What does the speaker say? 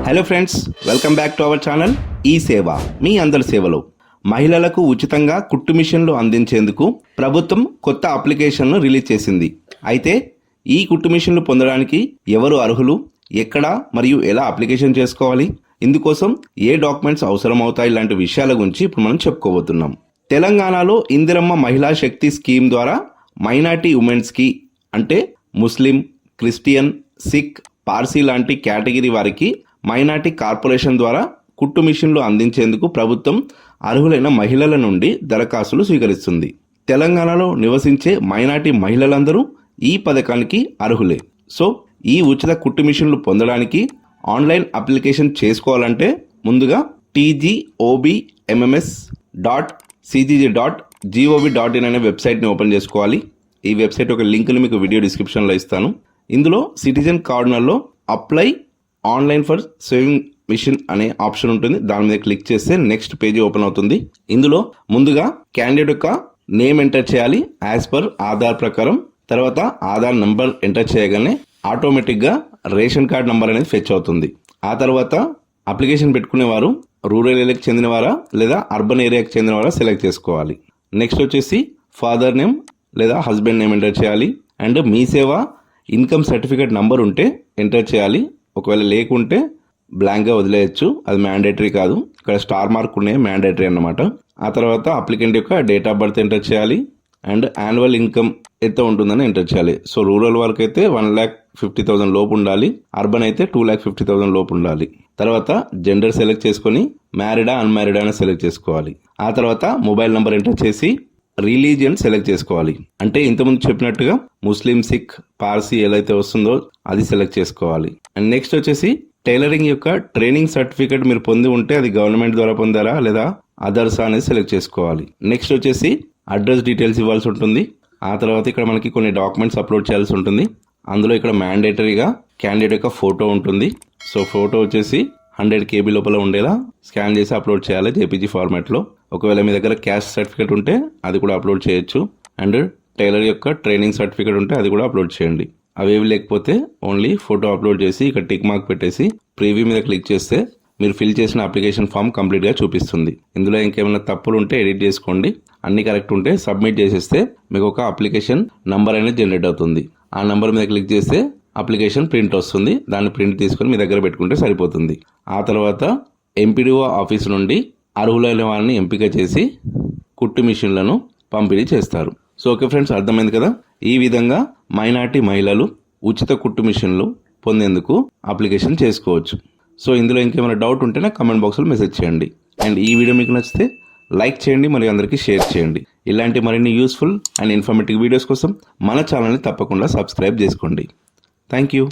Hello friends, welcome back to our channel ఈ సేవ మీ అందరి సేవలో. మహిళలకు ఉచితంగా కుట్టు మిషన్లు అందించేందుకు ప్రభుత్వం కొత్త అప్లికేషన్ను రిలీజ్ చేసింది. అయితే ఈ కుట్టు మిషన్లు పొందడానికి ఎవరు అర్హులు, ఎక్కడ మరియు ఎలా అప్లికేషన్ చేసుకోవాలి, ఇందుకోసం ఏ డాక్యుమెంట్స్ అవసరం అవుతాయి లాంటి విషయాల గురించి ఇప్పుడు మనం చెప్పుకోబోతున్నాం. తెలంగాణలో ఇందిరమ్మ మహిళా శక్తి స్కీమ్ ద్వారా మైనార్టీ ఉమెన్స్కి అంటే ముస్లిం, క్రిస్టియన్, సిక్, పార్సీ లాంటి కేటగిరీ వారికి మైనార్టీ కార్పొరేషన్ ద్వారా కుట్టు మిషన్లు అందించేందుకు ప్రభుత్వం అర్హులైన మహిళల నుండి దరఖాస్తులు స్వీకరిస్తుంది. తెలంగాణలో నివసించే మైనార్టీ మహిళలందరూ ఈ పథకానికి అర్హులే. సో ఈ ఉచిత కుట్టు మిషన్లు పొందడానికి ఆన్లైన్ అప్లికేషన్ చేసుకోవాలంటే ముందుగా tgobmms.cgg.gov.in అనే వెబ్సైట్ని ఓపెన్ చేసుకోవాలి. ఈ వెబ్సైట్ ఒక లింక్ని మీకు వీడియో డిస్క్రిప్షన్లో ఇస్తాను. ఇందులో సిటిజన్ కార్నర్లో apply online for sewing machine అనే ఆప్షన్ ఉంటుంది. దాని మీద క్లిక్ చేస్తే నెక్స్ట్ పేజీ ఓపెన్ అవుతుంది. ఇందులో ముందుగా క్యాండిడేట్ యొక్క నేమ్ ఎంటర్ చేయాలి యాజ్ పర్ ఆధార్ ప్రకారం. తర్వాత ఆధార్ నంబర్ ఎంటర్ చేయగానే ఆటోమేటిక్గా రేషన్ కార్డ్ నంబర్ అనేది ఫెచ్ అవుతుంది. ఆ తర్వాత అప్లికేషన్ పెట్టుకునేవారు రూరల్ ఏరియాకి చెందినవారా లేదా అర్బన్ ఏరియాకి చెందినవారా సెలెక్ట్ చేసుకోవాలి. నెక్స్ట్ వచ్చేసి ఫాదర్ నేమ్ లేదా హస్బెండ్ నేమ్ ఎంటర్ చేయాలి. అండ్ మీ సేవ ఇన్కమ్ సర్టిఫికేట్ నంబర్ ఉంటే ఎంటర్ చేయాలి. ఒకవేళ లేకుంటే బ్లాంక్గా వదిలేయచ్చు, అది మ్యాండేటరీ కాదు. ఇక్కడ స్టార్ మార్క్ ఉన్నాయి, మ్యాండేటరీ అన్నమాట. ఆ తర్వాత అప్లికెంట్ యొక్క డేట్ ఆఫ్ బర్త్ ఎంటర్ చేయాలి అండ్ యాన్యువల్ ఇన్కమ్ ఎంత ఉంటుందని ఎంటర్ చేయాలి. సో రూరల్ వాళ్ళకి అయితే 1,50,000 లోపు ఉండాలి, అర్బన్ అయితే 2,50,000 లోపు ఉండాలి. తర్వాత జెండర్ సెలెక్ట్ చేసుకొని మ్యారీడా అన్మ్యారీడా అని సెలెక్ట్ చేసుకోవాలి. ఆ తర్వాత మొబైల్ నెంబర్ ఎంటర్ చేసి రిలీజియన్ సెలెక్ట్ చేసుకోవాలి. అంటే ఇంతకుముందు చెప్పినట్టుగా ముస్లిం, సిక్, పార్సీ ఏదైతే వస్తుందో అది సెలెక్ట్ చేసుకోవాలి. అండ్ నెక్స్ట్ వచ్చేసి టైలరింగ్ యొక్క ట్రైనింగ్ సర్టిఫికేట్ మీరు పొంది ఉంటే అది గవర్నమెంట్ ద్వారా పొందారా లేదా అదర్స్ అనేది సెలెక్ట్ చేసుకోవాలి. నెక్స్ట్ వచ్చేసి అడ్రస్ డీటెయిల్స్ ఇవ్వాల్సి ఉంటుంది. ఆ తర్వాత ఇక్కడ మనకి కొన్ని డాక్యుమెంట్స్ అప్లోడ్ చేయాల్సి ఉంటుంది. అందులో ఇక్కడ మ్యాండేటరీగా క్యాండిడేట్ యొక్క ఫోటో ఉంటుంది. సో ఫోటో వచ్చేసి 100 KB లోపల ఉండేలా స్కాన్ చేసి అప్లోడ్ చేయాలి జేపీజీ ఫార్మాట్లో. ఒకవేళ మీ దగ్గర క్యాస్ట్ సర్టిఫికేట్ ఉంటే అది కూడా అప్లోడ్ చేయొచ్చు. అండ్ టైలర్ యొక్క ట్రైనింగ్ సర్టిఫికేట్ ఉంటే అది కూడా అప్లోడ్ చేయండి. అవేవి లేకపోతే ఓన్లీ ఫోటో అప్లోడ్ చేసి ఇక్కడ టిక్ మార్క్ పెట్టేసి ప్రీవ్యూ మీద క్లిక్ చేస్తే మీరు ఫిల్ చేసిన అప్లికేషన్ ఫామ్ కంప్లీట్గా చూపిస్తుంది. ఇందులో ఇంకేమైనా తప్పులు ఉంటే ఎడిట్ చేసుకోండి, అన్ని కరెక్ట్ ఉంటే సబ్మిట్ చేసేస్తే మీకు ఒక అప్లికేషన్ నంబర్ అనేది జనరేట్ అవుతుంది. ఆ నంబర్ మీద క్లిక్ చేస్తే అప్లికేషన్ ప్రింట్ వస్తుంది. దాన్ని ప్రింట్ తీసుకొని మీ దగ్గర పెట్టుకుంటే సరిపోతుంది. ఆ తర్వాత ఎంపీడీఓ ఆఫీస్ నుండి అర్హులైన వారిని ఎంపిక చేసి కుట్టు మిషన్లను పంపిణీ చేస్తారు. సో ఓకే ఫ్రెండ్స్, అర్థమైంది కదా. ఈ విధంగా మైనార్టీ మహిళలు ఉచిత కుట్టు మిషన్లు పొందేందుకు అప్లికేషన్ చేసుకోవచ్చు. సో ఇందులో ఇంకేమైనా డౌట్ ఉంటే నాకు కమెంట్ బాక్స్లో మెసేజ్ చేయండి. అండ్ ఈ వీడియో మీకు నచ్చితే లైక్ చేయండి, మరియు అందరికీ షేర్ చేయండి. ఇలాంటి మరిన్ని యూస్ఫుల్ అండ్ ఇన్ఫర్మేటివ్ వీడియోస్ కోసం మన ఛానల్ని తప్పకుండా సబ్స్క్రైబ్ చేసుకోండి. Thank you.